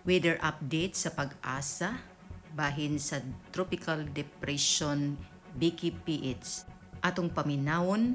Weather update sa pag-asa bahin sa Tropical Depression Vicky PH. Atong paminawon.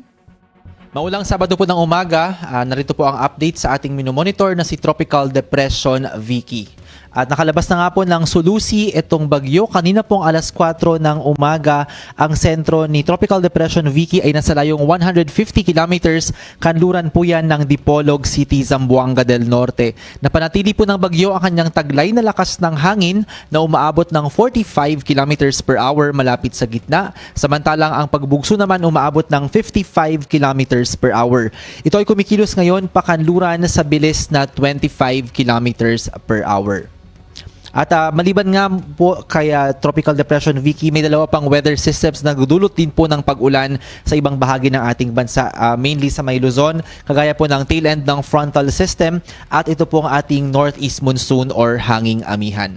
Maulang Sabado po ng umaga, narito po ang update sa ating minomonitor na si Tropical Depression Vicky. At nakalabas na nga po ng solusi itong bagyo. Kanina pong alas 4 ng umaga, ang sentro ni Tropical Depression Vicky ay nasa layong 150 kilometers. Kanluran po yan ng Dipolog City, Zamboanga del Norte. Napanatili po ng bagyo ang kanyang taglay na lakas ng hangin na umaabot ng 45 kilometers per hour malapit sa gitna. Samantalang ang pagbugso naman umaabot ng 55 kilometers per hour. Ito ay kumikilos ngayon pakanluran sa bilis na 25 kilometers per hour. At maliban nga po kay Tropical Depression Vicky, may dalawa pang weather systems na nagdudulot din po ng pag-ulan sa ibang bahagi ng ating bansa, mainly sa may Luzon, kagaya po ng tail end ng frontal system at ito po ang ating northeast monsoon or hanging amihan.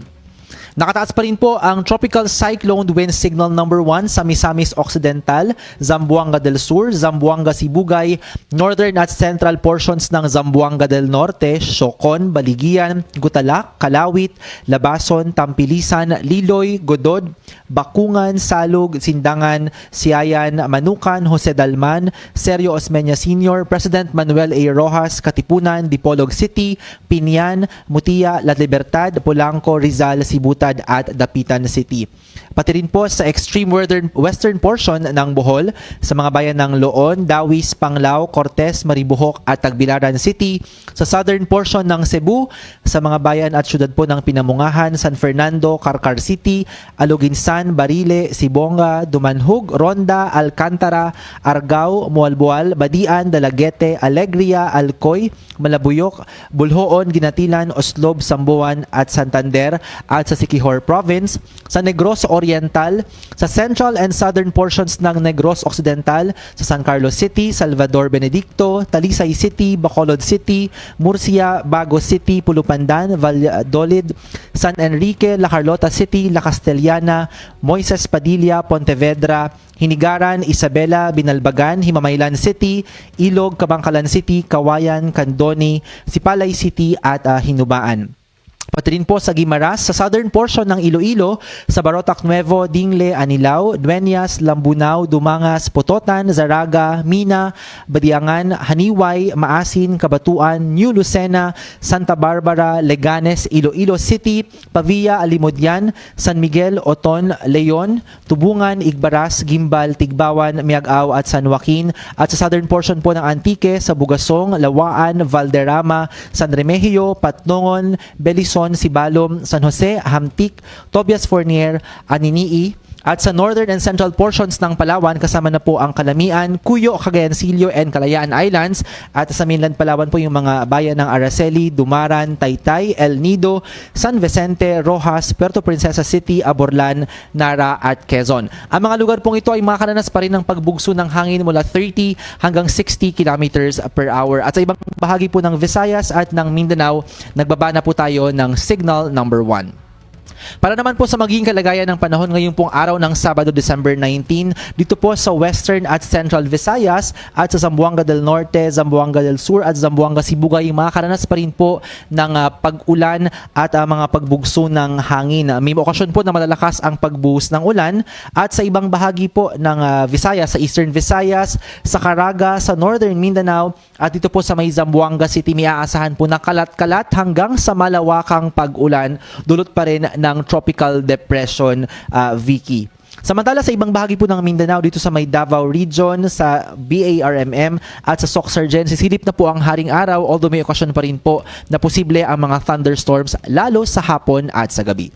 Nakataas pa rin po ang Tropical Cyclone Wind Signal number 1 sa Misamis Occidental, Zamboanga del Sur, Zamboanga Sibugay, northern at central portions ng Zamboanga del Norte, Socon, Baligian, Gutalak, Kalawit, Labason, Tampilisan, Liloy, Godod, Bakungan, Salug, Sindangan, Siayan, Manukan, Jose Dalman, Sergio Osmeña Sr., President Manuel A. Rojas, Katipunan, Dipolog City, Pinian, Mutia, La Libertad, Polanco, Rizal, Sibutan at Dapitan City. Pati rin po sa extreme western portion ng Bohol, sa mga bayan ng Loon, Dawis, Panglao, Cortes, Maribohok at Tagbilaran City, sa southern portion ng Cebu, sa mga bayan at syudad po ng Pinamungahan, San Fernando, Carcar City, Aluginsan, Barile, Sibonga, Dumanhug, Ronda, Alcantara, Argao, Mualboal, Badian, Dalaguete, Alegria, Alcoy, Malabuyok, Bulhoon, Ginatilan, Oslob, Sambuan at Santander at sa Siquijor Province, sa Negros Oriental, sa central and southern portions ng Negros Occidental, sa San Carlos City, Salvador Benedicto, Talisay City, Bacolod City, Murcia, Bago City, Pulupandan, Valladolid, San Enrique, La Carlota City, La Castellana, Moises Padilla, Pontevedra, Hinigaran, Isabela, Binalbagan, Himamaylan City, Ilog, Kabangkalan City, Kawayan, Candoni, Sipalay City at Hinubaan. Pati rin po sa Guimaras, sa southern portion ng Iloilo, sa Barotac Nuevo, Dingle, Anilao, Dueñas, Lambunao, Dumangas, Pototan, Zaraga, Mina, Badiangan, Haniway, Maasin, Kabatuan, New Lucena, Santa Barbara, Leganes, Iloilo City, Pavia, Alimodian, San Miguel, Oton, Leon, Tubungan, Igbaras, Gimbal, Tigbawan, Miagao at San Joaquin, at sa southern portion po ng Antique, sa Bugasong, Lawaan, Valderrama, San Remigio, Patnongon, Belison, Sibalom, San Jose, Hamtik, Tobias Fournier, Aninii, at sa northern and central portions ng Palawan kasama na po ang Calamian, Cuyo, Cagayancillo, and Kalayaan Islands, at sa mainland Palawan po yung mga bayan ng Araceli, Dumaran, Taytay, El Nido, San Vicente, Rojas, Puerto Princesa City, Aborlan, Nara at Quezon. Ang mga lugar pong ito ay makakaranas pa rin ng pagbugso ng hangin mula 30 hanggang 60 kilometers per hour. At sa ibang bahagi po ng Visayas at ng Mindanao, nagbaba na po tayo ng signal number 1. Para naman po sa magiging kalagayan ng panahon ngayong pong araw ng Sabado, December 19, dito po sa Western at Central Visayas at sa Zamboanga del Norte, Zamboanga del Sur at Zamboanga Sibugay, makakaranas pa rin po ng pag-ulan at mga pagbugso ng hangin. May okasyon po na malalakas ang pagbuhos ng ulan at sa ibang bahagi po ng Visayas, sa Eastern Visayas, sa Caraga, sa Northern Mindanao at dito po sa may Zamboanga City, may aasahan po na kalat-kalat hanggang sa malawakang pag-ulan dulot pa rin ng Tropical Depression Vicky. Samantala sa ibang bahagi po ng Mindanao, dito sa may Davao Region, sa BARMM at sa Soc-Sargen, sisilip na po ang haring araw, although may okasyon pa rin po na posible ang mga thunderstorms lalo sa hapon at sa gabi.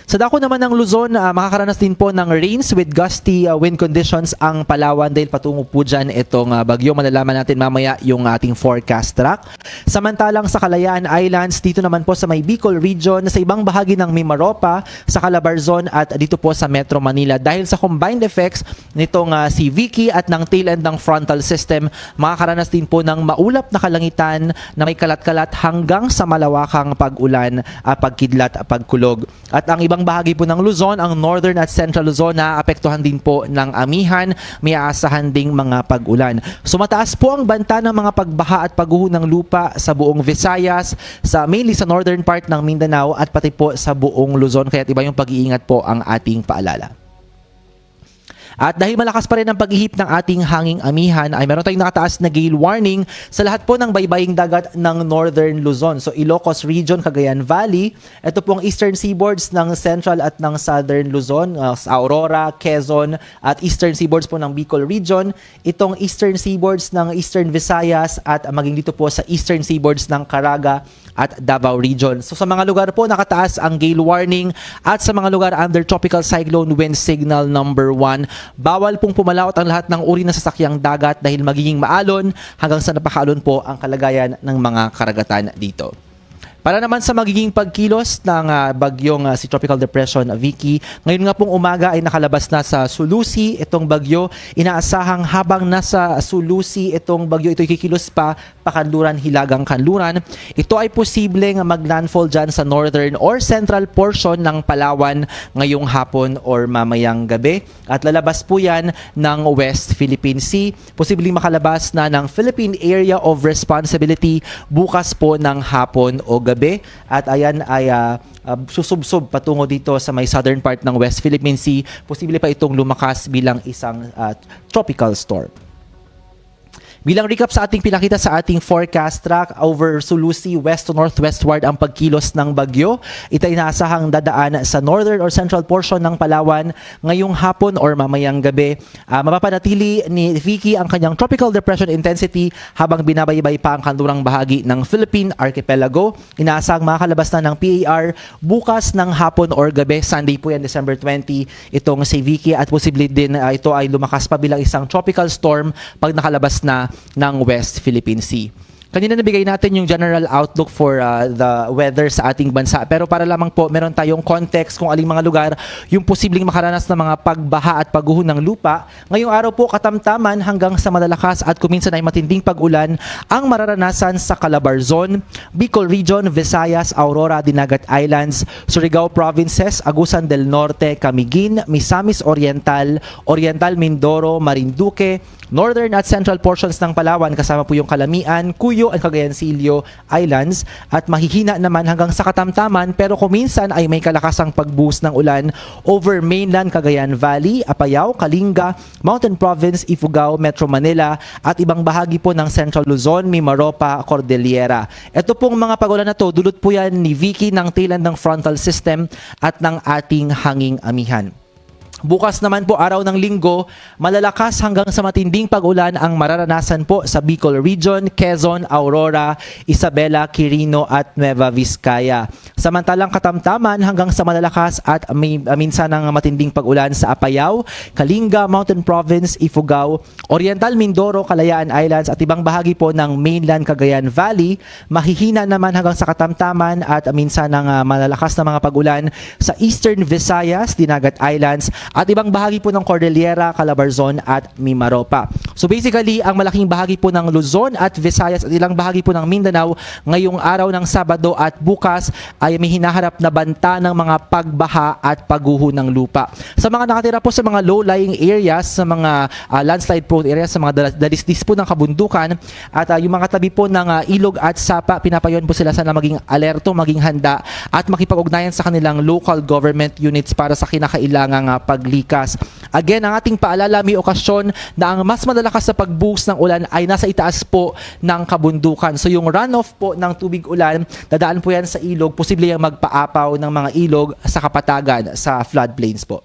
Sa dako naman ng Luzon, makakaranas din po ng rains with gusty wind conditions ang Palawan dahil patungo po dyan itong bagyo. Malalaman natin mamaya yung ating forecast track. Samantalang sa Kalayaan Islands, dito naman po sa may Bicol Region, sa ibang bahagi ng Mimaropa, sa Calabarzon at dito po sa Metro Manila. Dahil sa combined effects nitong si Vicky at ng tail end ng frontal system, makakaranas din po ng maulap na kalangitan na may kalat-kalat hanggang sa malawakang pag-ulan, pagkidlat, pagkulog. At ang ibang ibang bahagi po ng Luzon, ang Northern at Central Luzon, naapektuhan din po ng amihan. May aasahan ding mga pag-ulan. So mataas po ang banta ng mga pagbaha at pagguho ng lupa sa buong Visayas, mainly sa northern part ng Mindanao at pati po sa buong Luzon. Kaya iba yung pag-iingat po ang ating paalala. At dahil malakas pa rin ang paghihip ng ating hanging amihan, ay meron tayong nakataas na gale warning sa lahat po ng baybaying dagat ng Northern Luzon. So Ilocos Region, Cagayan Valley, ito pong eastern seaboards ng Central at ng Southern Luzon, sa Aurora, Quezon, at eastern seaboards po ng Bicol Region, itong eastern seaboards ng Eastern Visayas at maging dito po sa eastern seaboards ng Caraga at Davao Region. So sa mga lugar po nakataas ang gale warning at sa mga lugar under tropical cyclone wind signal number 1, bawal pong pumalaot ang lahat ng uri ng sasakyang dagat dahil magiging maalon hanggang sa napakaalon po ang kalagayan ng mga karagatan dito. Para naman sa magiging pagkilos ng bagyong si Tropical Depression Vicky, ngayon nga pong umaga ay nakalabas na sa Sulusi itong bagyo. Inaasahang habang nasa Sulusi itong bagyo, ito kikilos pa Kanluran, Hilagang Kanluran. Ito ay posibleng maglandfall dyan sa northern or central portion ng Palawan ngayong hapon or mamayang gabi. At lalabas po yan ng West Philippine Sea. Posibleng makalabas na ng Philippine Area of Responsibility bukas po ng hapon o gabi. At ayan ay susubsob patungo dito sa may southern part ng West Philippine Sea. Posible pa itong lumakas bilang isang tropical storm. Bilang recap sa ating pinakita sa ating forecast track, over Sulusi, west to northwestward ang pagkilos ng bagyo. Ito ay inaasahang dadaan sa northern or central portion ng Palawan ngayong hapon or mamayang gabi. Mapapanatili ni Vicky ang kanyang tropical depression intensity habang binabaybay pa ang kanlurang bahagi ng Philippine Archipelago. Inaasahang makakalabas na ng PAR bukas ng hapon or gabi. Sunday po yan, December 20, itong si Vicky, at posible din ito ay lumakas pa bilang isang tropical storm pag nakalabas na ng West Philippine Sea. Kanina nabigay natin yung general outlook for the weather sa ating bansa. Pero para lamang po meron tayong context kung aling mga lugar yung posibleng makaranas ng mga pagbaha at pagguho ng lupa. Ngayong araw po katamtaman hanggang sa malalakas at kuminsan ay matinding pag-ulan ang mararanasan sa Calabarzon, Bicol Region, Visayas, Aurora, Dinagat Islands, Surigao Provinces, Agusan del Norte, Camiguin, Misamis Oriental, Oriental Mindoro, Marinduque, northern at central portions ng Palawan kasama po yung Calamian, Cuyo at Cagayancillo Islands, at mahihina naman hanggang sa katamtaman pero kuminsan ay may kalakasang pagbuhos ng ulan over mainland Cagayan Valley, Apayao, Kalinga, Mountain Province, Ifugao, Metro Manila at ibang bahagi po ng Central Luzon, Mimaropa, Cordillera. Ito pong mga pag-ulan na to, dulot po yan ni Vicky ng tail end ng frontal system at ng ating hanging amihan. Bukas naman po, araw ng Linggo, malalakas hanggang sa matinding pag-ulan ang mararanasan po sa Bicol Region, Quezon, Aurora, Isabela, Quirino at Nueva Vizcaya. Samantalang katamtaman hanggang sa malalakas at minsan ng matinding pag-ulan sa Apayao, Kalinga, Mountain Province, Ifugao, Oriental Mindoro, Kalayaan Islands at ibang bahagi po ng mainland Cagayan Valley. Mahihina naman hanggang sa katamtaman at minsan ng malalakas na mga pag-ulan sa Eastern Visayas, Dinagat Islands at ibang bahagi po ng Cordillera, Calabarzon at Mimaropa. So basically, ang malaking bahagi po ng Luzon at Visayas at ilang bahagi po ng Mindanao ngayong araw ng Sabado at bukas ay may hinaharap na banta ng mga pagbaha at pagguho ng lupa. Sa mga nakatira po sa mga low-lying areas, sa mga landslide-prone areas, sa mga dalisdis po ng kabundukan at yung mga tabi po ng ilog at sapa, pinapayon po sila sana maging alerto, maging handa at makipag-ugnayan sa kanilang local government units para sa kinakailangang paglikas. Again, ang ating paalala, may okasyon na ang mas malalakas sa pagbuhos ng ulan ay nasa itaas po ng kabundukan. So yung runoff po ng tubig ulan, dadaan po yan sa ilog, posible yung magpaapaw ng mga ilog sa kapatagan, sa floodplains po.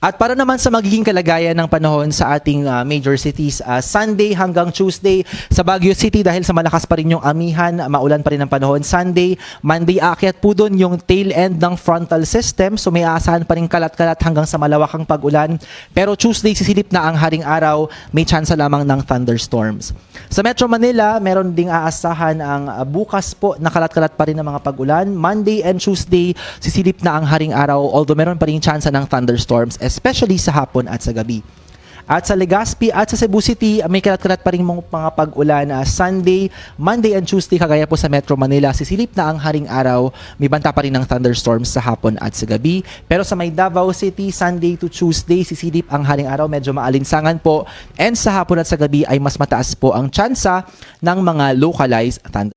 At para naman sa magiging kalagayan ng panahon sa ating major cities, Sunday hanggang Tuesday sa Baguio City dahil sa malakas pa rin yung amihan, maulan pa rin ang panahon. Sunday, Monday, aakyat po doon yung tail end ng frontal system. So may aasahan pa rin kalat-kalat hanggang sa malawakang pag-ulan. Pero Tuesday, sisilip na ang haring araw, may tsansa lamang ng thunderstorms. Sa Metro Manila, meron ding aasahan ang bukas po na kalat-kalat pa rin ng mga pag-ulan. Monday and Tuesday, sisilip na ang haring araw although meron pa rin tsansa ng thunderstorms, especially sa hapon at sa gabi. At sa Legazpi at sa Cebu City, may kalat-kalat pa rin mga pag-ulan Sunday, Monday and Tuesday kagaya po sa Metro Manila. Sisilip na ang haring araw, may banta pa rin ng thunderstorms sa hapon at sa gabi. Pero sa may Davao City, Sunday to Tuesday, sisilip ang haring araw, medyo maalinsangan po. And sa hapon at sa gabi ay mas mataas po ang tsansa ng mga localized thunderstorms.